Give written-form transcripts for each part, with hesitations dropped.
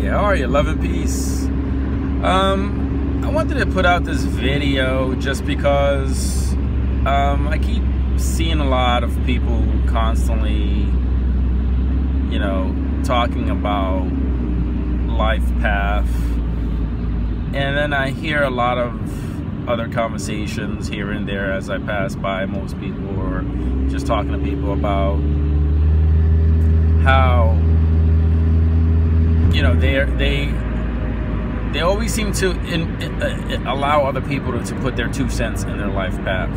how are you? Love and peace. I wanted to put out this video just because I keep seeing a lot of people constantly, you know, talking about life path, and then I hear a lot of other conversations here and there as I pass by most people, or just talking to people about how, you know, they always seem to allow other people to put their 2 cents in their life path.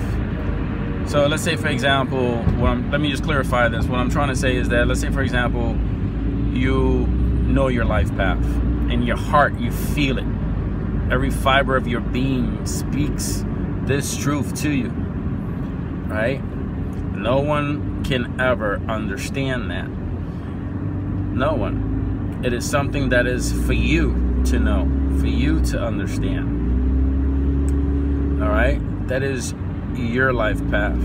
So let's say, for example, let me just clarify this. What I'm trying to say is that, let's say, for example, you know your life path. In your heart, you feel it. Every fiber of your being speaks this truth to you, right? No one can ever understand that. No one. It is something that is for you to know, for you to understand. All right? That is your life path.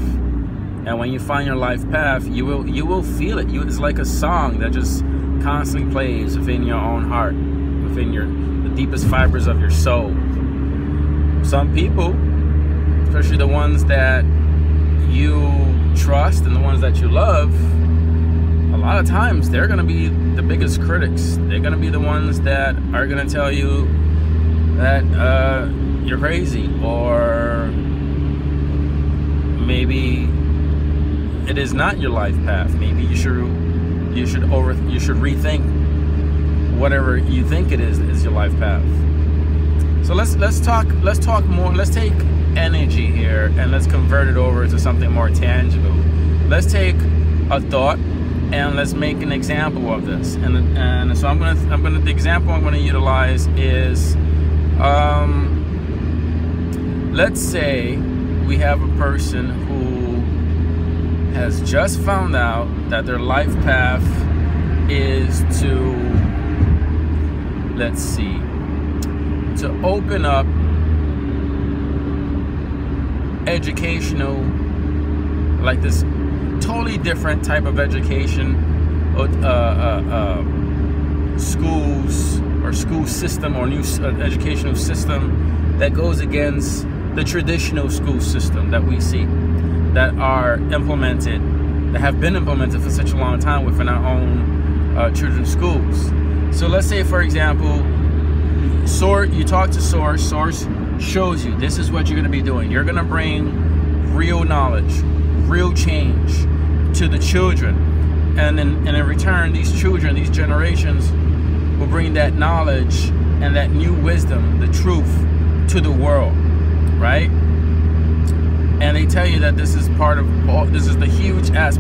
And when you find your life path, you will feel it. It's like a song that just constantly plays within your own heart, within the deepest fibers of your soul. Some people, especially the ones that you trust and the ones that you love, a lot of times they're going to be the biggest critics. They're going to be the ones that are going to tell you that you're crazy, or maybe it is not your life path. Maybe you should rethink whatever you think it is your life path. So let's talk more. Let's take energy here and let's convert it over to something more tangible. Let's take a thought and let's make an example of this. And so the example I'm gonna utilize is, let's say we have a person who has just found out that their life path is to, let's see, to open up educational, like this totally different type of education, schools or school system or new educational system that goes against the traditional school system that we see, that are implemented, that have been implemented for such a long time within our own children's schools. So let's say, for example, you talk to Source shows you this is what you're going to be doing. You're going to bring real knowledge, real change to the children, and in return, these children, these generations will bring that knowledge and that new wisdom, the truth, to the world, right? And they tell you that this is part of this is the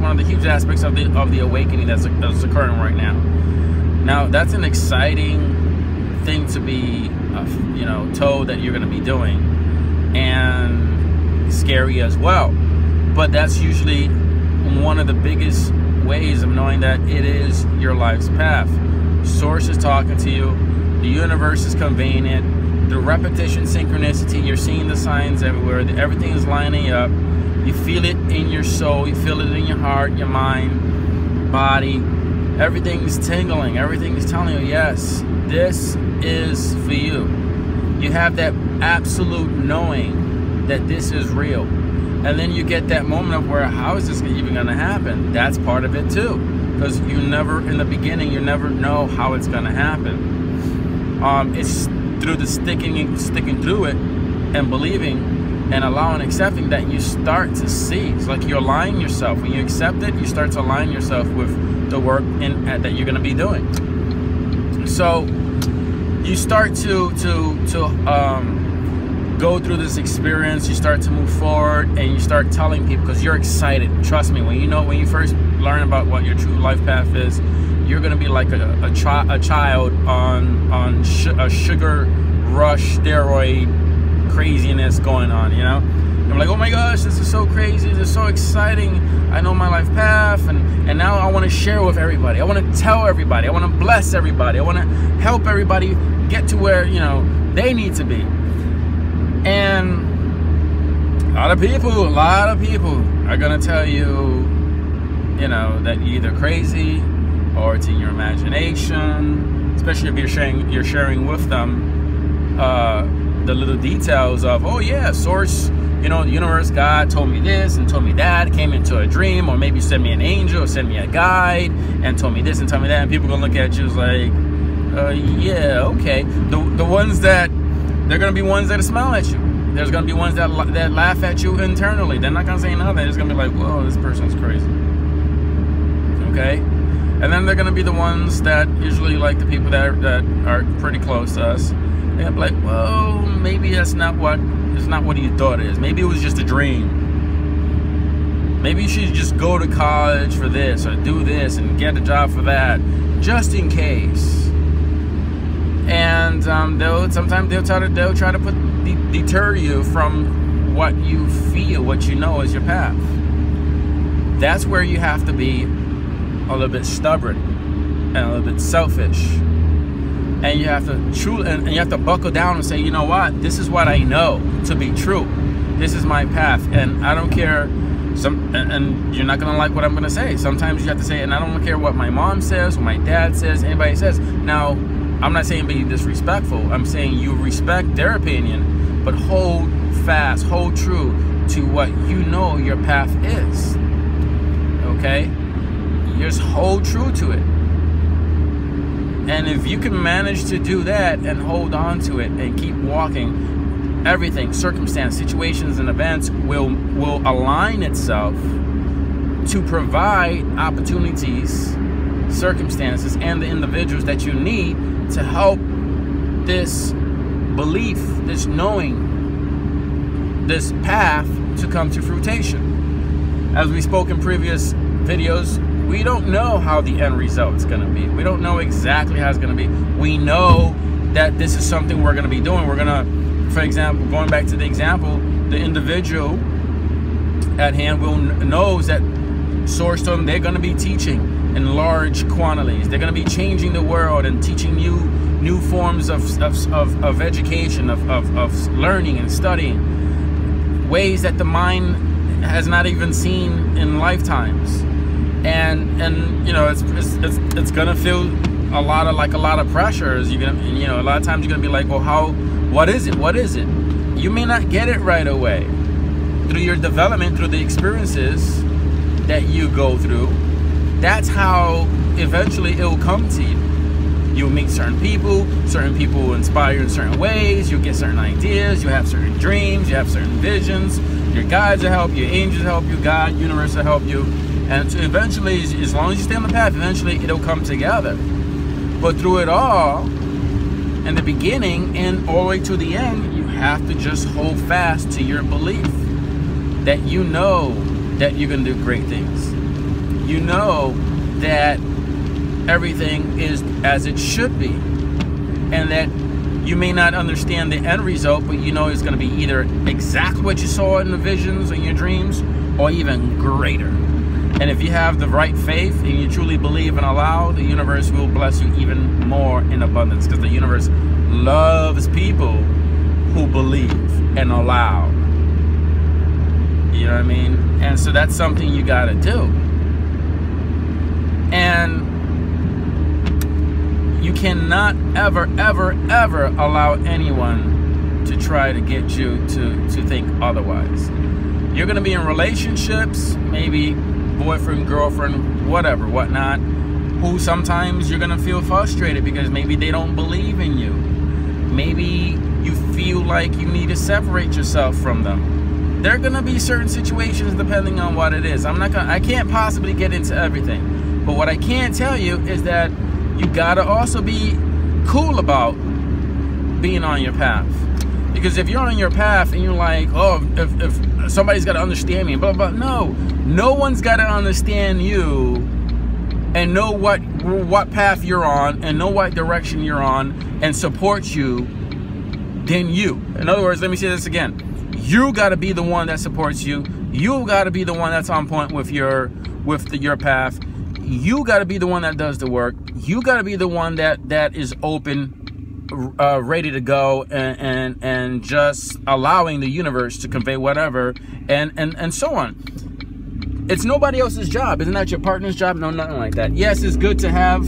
one of the huge aspects of the awakening that's occurring right now. Now, that's an exciting thing to be, you know, told that you're going to be doing, and scary as well. But that's usually one of the biggest ways of knowing that it is your life's path. Source is talking to you. The universe is conveying it. The repetition, synchronicity, you're seeing the signs everywhere. Everything is lining up. You feel it in your soul. You feel it in your heart, your mind, body. Everything's tingling. Everything's telling you, yes, this is for you. You have that absolute knowing that this is real. And then you get that moment of where, how is this even going to happen? That's part of it too. Because you never, in the beginning, you never know how it's going to happen. It's through the sticking through it and believing and allowing, accepting, that you start to see. It's like you're aligning yourself. When you accept it, you start to align yourself with the work that you're going to be doing. So you start to go through this experience. You start to move forward, and you start telling people, because you're excited. Trust me, when you first learn about what your true life path is, you're gonna be like a child on a sugar rush steroid craziness going on, you know. I'm like, oh my gosh, this is so crazy, this is so exciting. I know my life path, and now I want to share with everybody. I want to tell everybody. I want to bless everybody. I want to help everybody get to where, you know, they need to be. And a lot of people are gonna tell you, you know, that you're either crazy or it's in your imagination. especially if you're sharing with them the little details of, oh yeah, source, you know, the universe, God told me this and told me that, came into a dream, or maybe sent me an angel or sent me a guide and told me this and told me that, and people gonna look at you as like, yeah, okay. The ones that, they're gonna be ones that smile at you. There's gonna be ones that laugh at you internally. They're not gonna say nothing. They're just gonna be like, whoa, this person's crazy. Okay? And then they're gonna be the ones that usually, like the people that are pretty close to us, they're like, well, maybe it's not what you thought it is. Maybe it was just a dream. Maybe you should just go to college for this or do this and get a job for that, just in case. And sometimes they'll try to deter you from what you feel, what you know is your path. That's where you have to be a little bit stubborn and a little bit selfish. And you have to and you have to buckle down and say, you know what? This is what I know to be true. This is my path, and I don't care. And you're not gonna like what I'm gonna say. Sometimes you have to say, and I don't care what my mom says, what my dad says, anybody says. Now, I'm not saying be disrespectful. I'm saying you respect their opinion, but hold fast, hold true to what you know your path is. Okay? Just hold true to it. And if you can manage to do that and hold on to it and keep walking, everything, circumstance, situations, and events will align itself to provide opportunities, circumstances, and the individuals that you need to help this belief, this knowing, this path to come to fruition. As we spoke in previous videos, we don't know how the end result is going to be. We don't know exactly how it's going to be. We know that this is something we're going to be doing. We're going to, for example, going back to the example, the individual at hand knows that Source told them they're going to be teaching in large quantities. They're going to be changing the world and teaching new forms of education, of learning and studying, ways that the mind has not even seen in lifetimes. And you know, it's gonna feel a lot of pressures. You're gonna, you know, a lot of times you're gonna be like, well, what is it? You may not get it right away. Through your development, through the experiences that you go through, that's how eventually it will come to you. You'll meet certain people will inspire you in certain ways, you'll get certain ideas, you have certain dreams, you have certain visions, your guides will help you, angels will help you, God, universe will help you. And so eventually, as long as you stay on the path, eventually it'll come together. But through it all, in the beginning and all the way to the end, you have to just hold fast to your belief that you know that you're going to do great things. You know that everything is as it should be. And that you may not understand the end result, but you know it's going to be either exactly what you saw in the visions or your dreams, or even greater. And if you have the right faith and you truly believe and allow, the universe will bless you even more in abundance, because the universe loves people who believe and allow. You know what I mean? And so that's something you got to do. And you cannot ever, ever, ever allow anyone to try to get you to think otherwise. You're going to be in relationships, maybe boyfriend, girlfriend, whatever, whatnot, who sometimes you're gonna feel frustrated because maybe they don't believe in you. Maybe you feel like you need to separate yourself from them. There are gonna be certain situations depending on what it is. I can't possibly get into everything, but what I can tell you is that you gotta also be cool about being on your path. Because if you're on your path and you're like, oh, if somebody's got to understand me, blah, blah, no one's got to understand you and know what path you're on and know what direction you're on and support you than you. In other words, let me say this again. You got to be the one that supports you. You got to be the one that's on point with your path. You got to be the one that does the work. You got to be the one that is open, ready to go, and just allowing the universe to convey whatever, and so on. It's nobody else's job. Isn't that your partner's job? No, nothing like that. Yes, it's good to have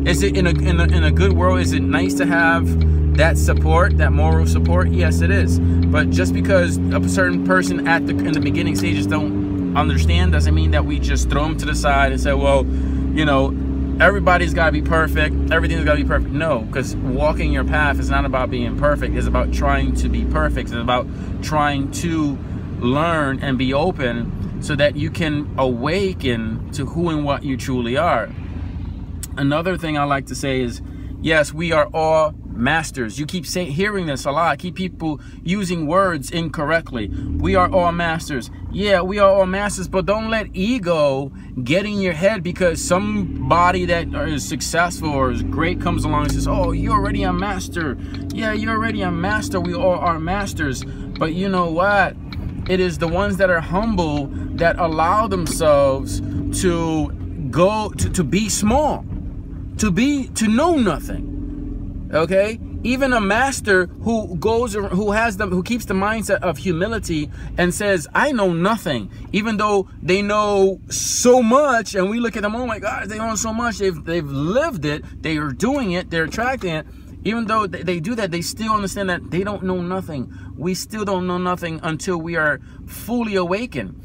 Is it in a good world? Is it nice to have that support, that moral support? Yes, it is. But just because a certain person in the beginning stages don't understand, doesn't mean that we just throw them to the side and say, well, you know, everybody's got to be perfect. Everything's got to be perfect. No, because walking your path is not about being perfect. It's about trying to be perfect. It's about trying to learn and be open so that you can awaken to who and what you truly are. Another thing I like to say is, yes, we are all masters. You keep hearing this a lot. Keep people using words incorrectly. We are all masters. Yeah, we are all masters, but don't let ego get in your head because somebody that is successful or is great comes along and says, oh, you're already a master. Yeah, you're already a master. We all are masters. But you know what? It is the ones that are humble that allow themselves to go to be small, to know nothing. Okay, even a master who keeps the mindset of humility and says, I know nothing, even though they know so much, and we look at them, oh my God, they know so much, they've lived it, they are doing it, they're attracting it. Even though they do that, they still understand that they don't know nothing. We still don't know nothing until we are fully awakened.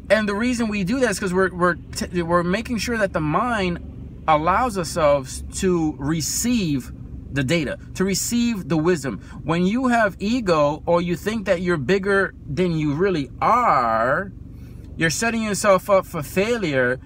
And the reason we do that is because we're making sure that the mind allows ourselves to receive the data, to receive the wisdom. When you have ego, or you think that you're bigger than you really are, you're setting yourself up for failure,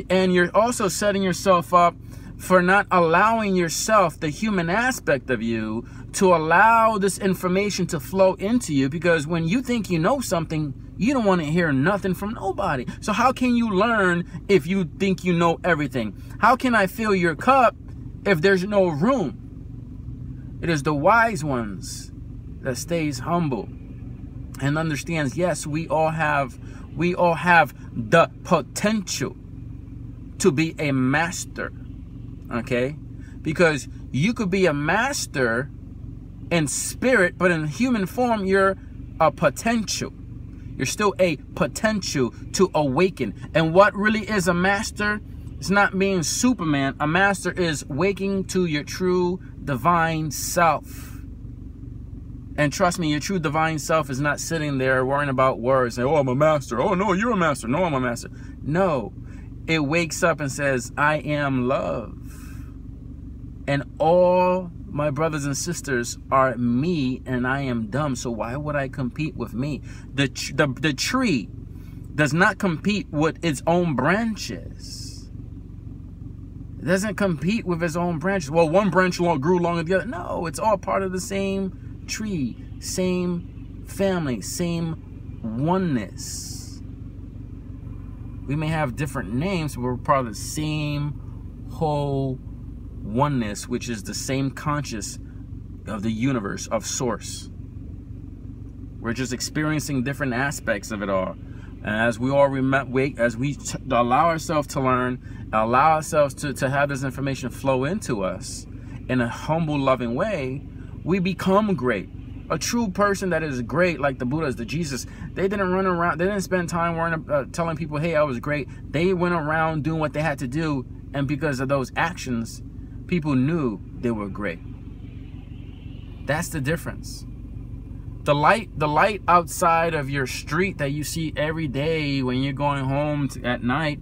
and you're also setting yourself up for not allowing yourself, the human aspect of you, to allow this information to flow into you. Because when you think you know something, you don't want to hear nothing from nobody. So how can you learn if you think you know everything? How can I fill your cup if there's no room? It is the wise ones that stays humble and understands, yes, we all have the potential to be a master. Okay? Because you could be a master in spirit, but in human form, you're a potential. You're still a potential to awaken. And what really is a master? It's not being Superman. A master is waking to your true divine self. And trust me, your true divine self is not sitting there worrying about words. Saying, oh, I'm a master. Oh, no, you're a master. No, I'm a master. No. It wakes up and says, I am love. And all my brothers and sisters are me, and I am dumb. So why would I compete with me? The tree does not compete with its own branches. It doesn't compete with its own branches. Well, one branch grew longer than the other. No, it's all part of the same tree, same family, same oneness. We may have different names, but we're part of the same whole oneness, which is the same conscious of the universe, of source. We're just experiencing different aspects of it all. And as we all as we allow ourselves to learn, allow ourselves to have this information flow into us in a humble, loving way, we become great. A true person that is great, like the Buddhas, the Jesus, they didn't run around, they didn't spend time worrying, telling people, hey, I was great. They went around doing what they had to do, and because of those actions, people knew they were great. That's the difference. The light outside of your street that you see every day when you're going home at night,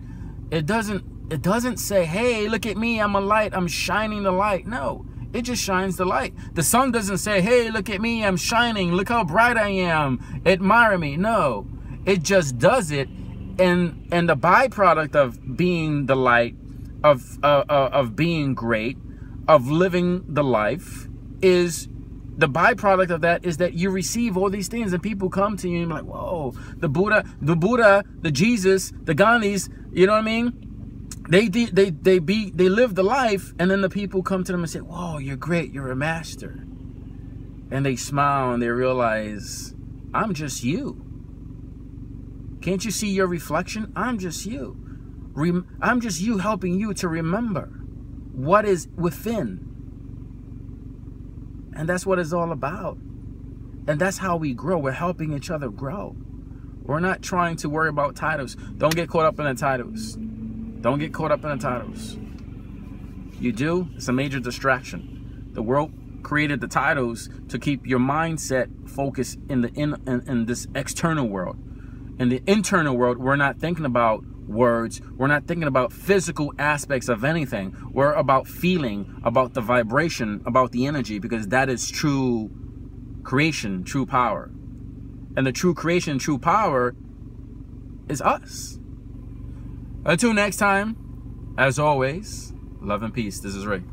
it doesn't say, hey, look at me, I'm a light, I'm shining the light. No, it just shines the light. The sun doesn't say, hey, look at me, I'm shining, look how bright I am, admire me. No, it just does it. And the byproduct of being the light, of being great, of living the life, is the byproduct of that is that you receive all these things, and people come to you and be like, whoa, the Buddha, the Jesus, the Gandhis, you know what I mean? They live the life, and then the people come to them and say, whoa, you're great, you're a master. And they smile and they realize, I'm just you. Can't you see your reflection? I'm just you. I'm just you, helping you to remember what is within. And that's what it's all about. And that's how we grow. We're helping each other grow. We're not trying to worry about titles. Don't get caught up in the titles. Don't get caught up in the titles. you do, it's a major distraction. The world created the titles to keep your mindset focused in this external world. In the internal world, we're not thinking about words. We're not thinking about physical aspects of anything. We're about feeling, about the vibration, about the energy, because that is true creation, true power. And the true creation, true power is us. Until next time, as always, love and peace. This is Ray.